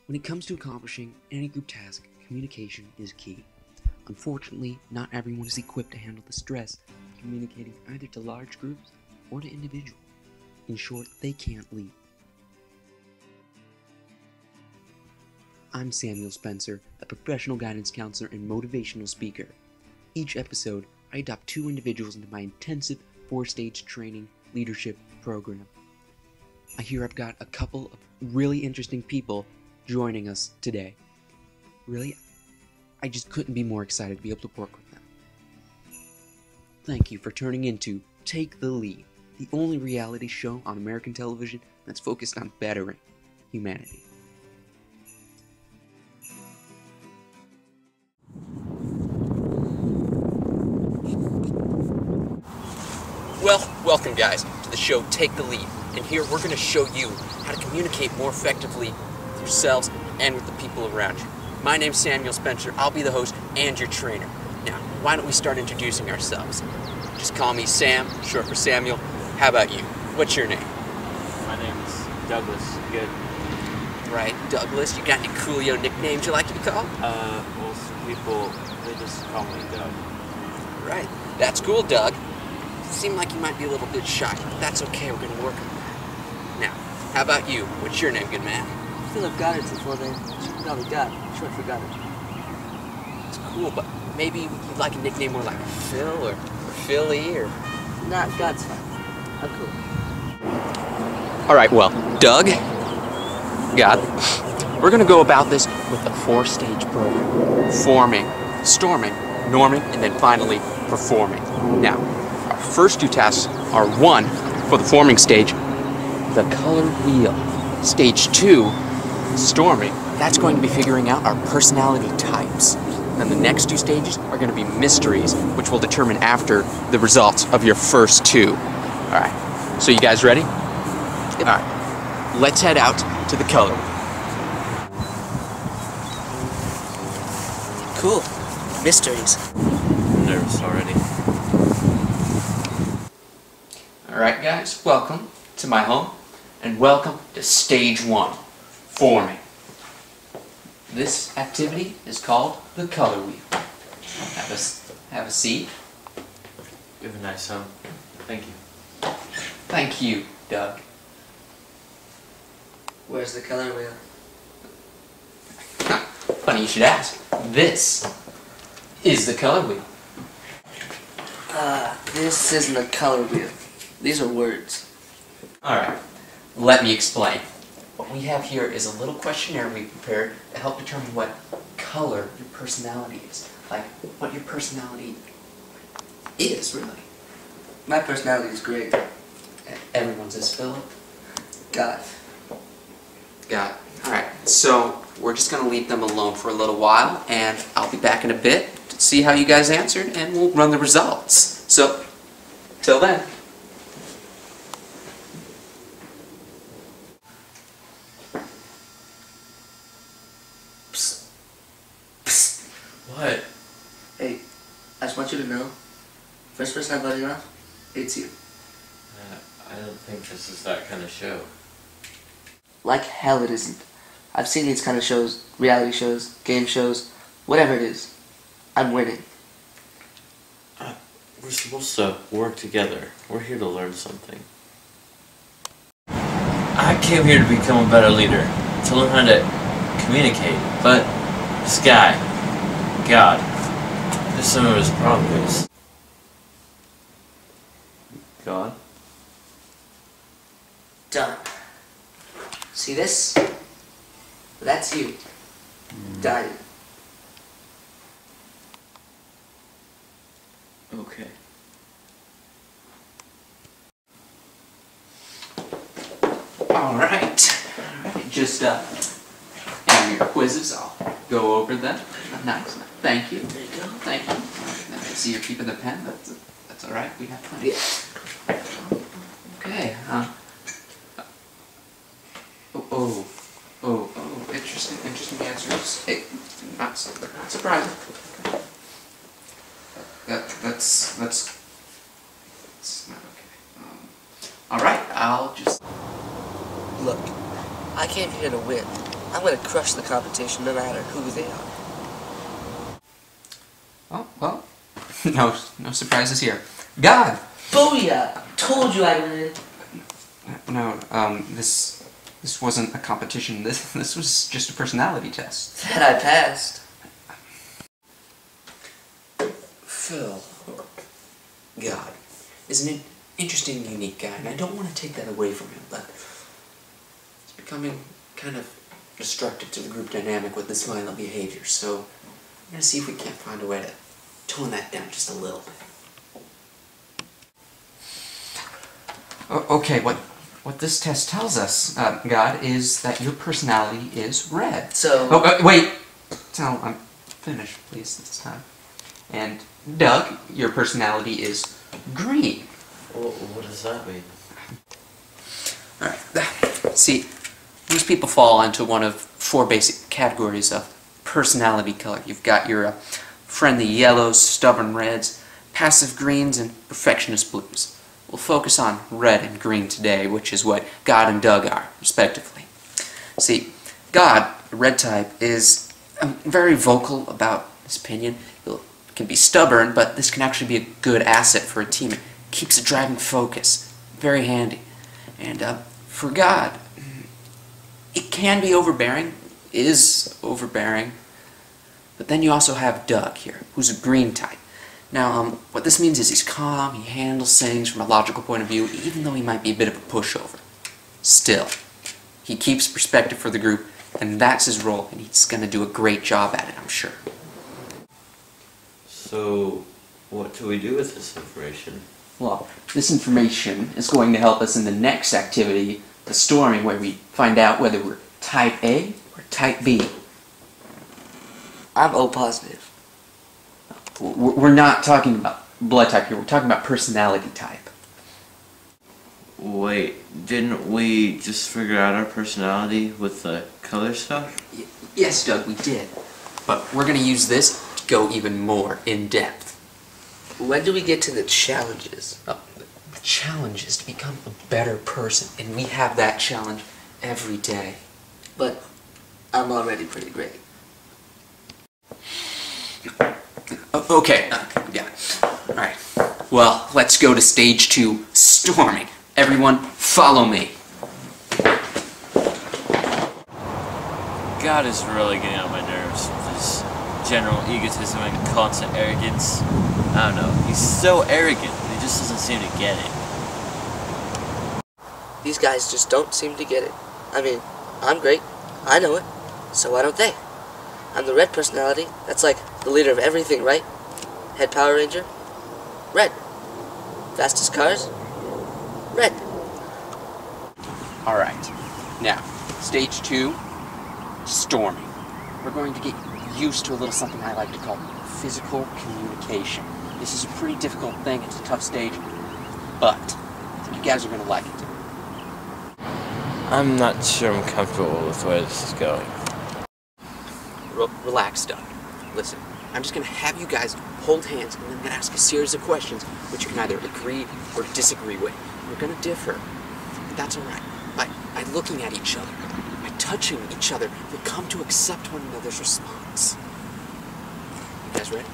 When it comes to accomplishing any group task, communication is key. Unfortunately, not everyone is equipped to handle the stress of communicating either to large groups or to individuals. In short, they can't lead. I'm Samuel Spencer, a professional guidance counselor and motivational speaker. Each episode, I adopt 2 individuals into my intensive 4-stage training leadership program. I hear I've got a couple of really interesting people joining us today. Really, I just couldn't be more excited to be able to work with them. Thank you for turning into Take the Lead, the only reality show on American television that's focused on bettering humanity. Well, welcome guys to the show Take the Lead, and here we're going to show you how to communicate more effectively with yourselves and with the people around you. My name's Samuel Spencer, I'll be the host and your trainer. Now, why don't we start introducing ourselves? Just call me Sam, short for Samuel. How about you? What's your name? My name's Douglas. Good. Right, Douglas. You got any coolio nicknames you like to be called? Well, some people, they just call me Doug. Right, that's cool, Doug. Seem like you might be a little bit shy, but that's okay, we're going to work on that. Now, how about you? What's your name, good man? Phillip Goddard's the full name. Probably God, short for Goddard. It's cool, but maybe you'd like a nickname more like Phil or Philly or... Not God's fine. I'm cool. Alright, well, Doug, God, we're going to go about this with a 4-stage program. Forming, storming, norming, and then finally performing. Now, our first 2 tasks are 1, for the forming stage, the color wheel. Stage 2, storming, that's going to be figuring out our personality types. And the next 2 stages are going to be mysteries, which will determine after the results of your first 2. Alright, so you guys ready? Yep. Alright, let's head out to the color wheel. Cool. Mysteries. I'm nervous already. Alright guys, welcome to my home, and welcome to stage 1, forming. This activity is called the color wheel. Have a seat. You have a nice home. Thank you. Thank you, Doug. Where's the color wheel? Funny you should ask. This is the color wheel. This isn't a color wheel. These are words. Alright, let me explain. What we have here is a little questionnaire we prepared to help determine what color your personality is. Like, what your personality is, really. My personality is great. Everyone's is Philip. God. Got it. Alright, so we're just going to leave them alone for a little while, and I'll be back in a bit to see how you guys answered, and we'll run the results. So, till then. Psst. Psst. What? Hey, I just want you to know, first person I voted off, it's you. I don't think this is that kind of show. Like hell it isn't. I've seen these kind of shows, reality shows, game shows, whatever it is. I'm winning. We're supposed to work together. We're here to learn something. I came here to become a better leader, to learn how to communicate, but this guy, God, there's some of his problems. God? Done. See this? That's you. Dying. Okay. Alright. Just, and your quizzes, I'll go over them. Nice. Thank you. There you go. Thank you. Alright, I see you're keeping the pen. That's alright. We have plenty. Yeah. Okay. Interesting answers. Hey, not surprising. That's not okay. All right, I'll just Look, I came here to win. I'm gonna crush the competition no matter who they are. Oh, well, no surprises here. God! Booyah! Told you I'd win. No, this wasn't a competition. This was just a personality test. That I passed. Phil, or God, is an interesting, unique guy, and I don't want to take that away from him, but it's becoming kind of destructive to the group dynamic with this violent behavior, so I'm going to see if we can't find a way to tone that down just a little bit. Okay, what this test tells us, God, is that your personality is red. So... Oh, wait! Tell I'm finished, please, this time. And Doug, your personality is green. What does that mean? Alright, see, most people fall into one of 4 basic categories of personality color. You've got your friendly yellows, stubborn reds, passive greens, and perfectionist blues. We'll focus on red and green today, which is what God and Doug are, respectively. See, God, the red type, is very vocal about his opinion. He can be stubborn, but this can actually be a good asset for a team. It keeps a driving focus. Very handy. And for God, it can be overbearing, is overbearing, but then you also have Doug here, who's a green type. Now, what this means is he's calm, he handles things from a logical point of view, even though he might be a bit of a pushover. Still, he keeps perspective for the group, and that's his role, and he's going to do a great job at it, I'm sure. So, what do we do with this information? Well, this information is going to help us in the next activity, the storming, where we find out whether we're type A or type B. I'm O positive. We're not talking about blood type here, we're talking about personality type. Wait, didn't we just figure out our personality with the color stuff? Yes, Doug, we did. But we're going to use this to go even more in depth. When do we get to the challenges? The challenge is to become a better person, and we have that challenge every day. But I'm already pretty great. Okay, yeah. Alright. Well, let's go to stage 2, storming. Everyone, follow me. God is really getting on my nerves with his general egotism and constant arrogance. I don't know, he's so arrogant, but he just doesn't seem to get it. These guys just don't seem to get it. I mean, I'm great. I know it. So why don't they? I'm the red personality. That's like the leader of everything, right? Head Power Ranger? Red. Fastest cars? Red. Alright. Now, stage 2, storming. We're going to get used to a little something I like to call physical communication. This is a pretty difficult thing. It's a tough stage, but I think you guys are going to like it. I'm not sure I'm comfortable with where this is going. Relax, Doug. Listen, I'm just going to have you guys hold hands, and then I'm going to ask a series of questions which you can either agree or disagree with. We're going to differ, but that's alright. By looking at each other, by touching each other, we'll come to accept one another's response. You guys ready?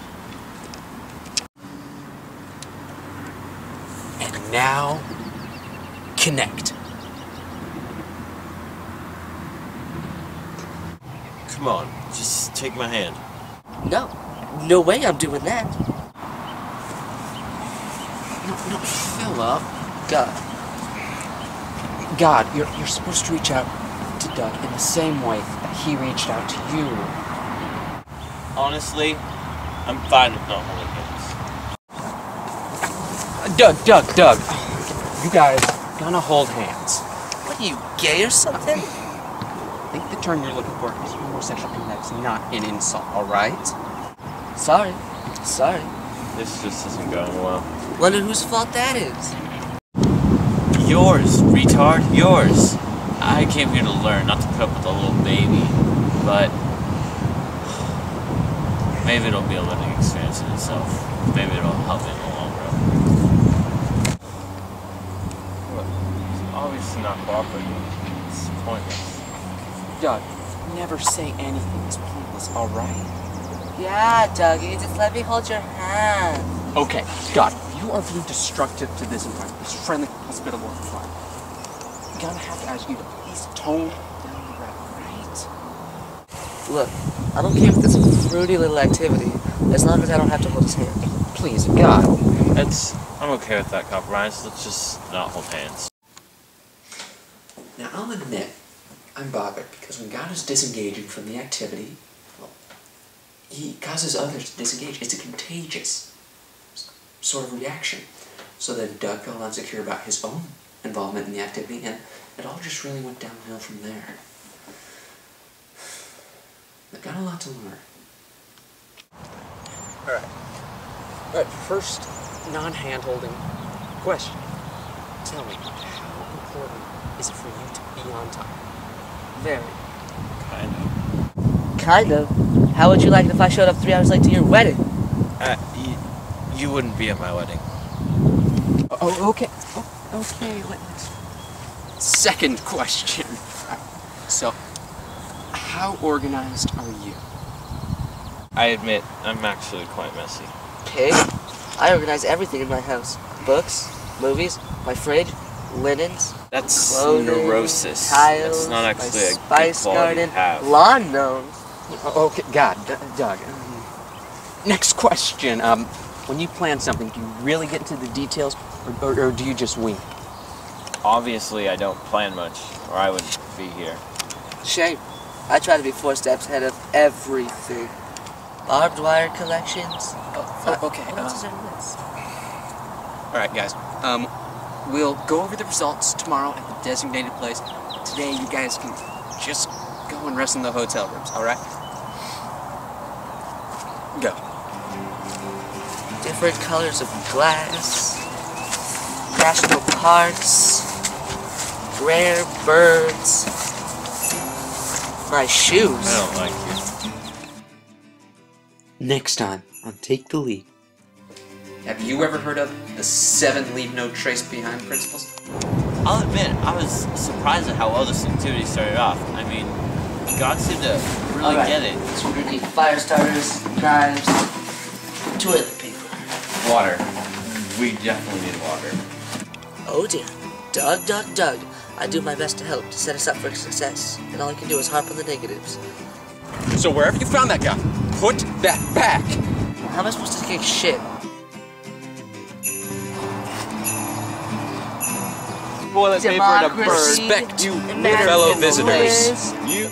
And now, connect. Come on, just take my hand. No way I'm doing that. No, Phillip. God, you're supposed to reach out to Doug in the same way that he reached out to you. Honestly, I'm fine with not holding hands. Doug. You guys gonna hold hands. What are you, gay or something? I think the term you're looking for is homosexual, and that's not an insult, alright? Sorry. This just isn't going well. Wonder whose fault that is. Yours, retard, yours. I came here to learn, not to put up with a little baby, but maybe it'll be a learning experience in itself. Maybe it'll help me in the long run. Look, he's obviously not cooperating. It's pointless. Doug, never say anything is pointless, alright? Yeah, Dougie, just let me hold your hand. Okay, God, you are being destructive to this environment, this friendly, hospitable environment. I'm gonna have to ask you to please tone down the rap, right? Look, I don't care if it's a fruity little activity, as long as I don't have to hold his hand. Please, God. I'm okay with that compromise. Let's just not hold hands. Now, I'll admit, I'm bothered because when God is disengaging from the activity, well, he causes others to disengage. It's a contagious sort of reaction. So then Doug got insecure about his own involvement in the activity, and it all just really went downhill from there. I've got a lot to learn. Alright, first non-hand-holding question. Tell me, how important is it for you to be on time? Very. Kind of. Kind of. How would you like it if I showed up 3 hours late to your wedding? You wouldn't be at my wedding. Oh, okay. Okay, let's... Second question. So, how organized are you? I admit, I'm actually quite messy. Pig? I organize everything in my house. Books, movies, my fridge, linens, That's clothing, neurosis. tiles, That's not actually my a spice good quality garden, to have. lawn gnomes. Okay, God, Doug. Next question. When you plan something, do you really get into the details, or do you just wing it? Obviously, I don't plan much, or I wouldn't be here. Shame. I try to be 4 steps ahead of everything. Barbed wire collections. Okay. What else is on the list? All right, guys. We'll go over the results tomorrow at the designated place. Today, you guys can just go and rest in the hotel rooms. All right? Go. Different colors of glass, national parks, rare birds, my shoes. I don't like you. Next time on Take the Lead. Have you ever heard of the 7 leave no trace behind principles? I'll admit, I was surprised at how well this activity started off. I mean, God seemed to really get it. So we're gonna need fire starters, knives, toilet paper. Water. We definitely need water. Oh dear. Doug. I do my best to help to set us up for success, and all I can do is harp on the negatives. So wherever you found that guy, put that back. How am I supposed to kick shit? Toilet paper and a bird. Respect, you fellow visitors. Liz. You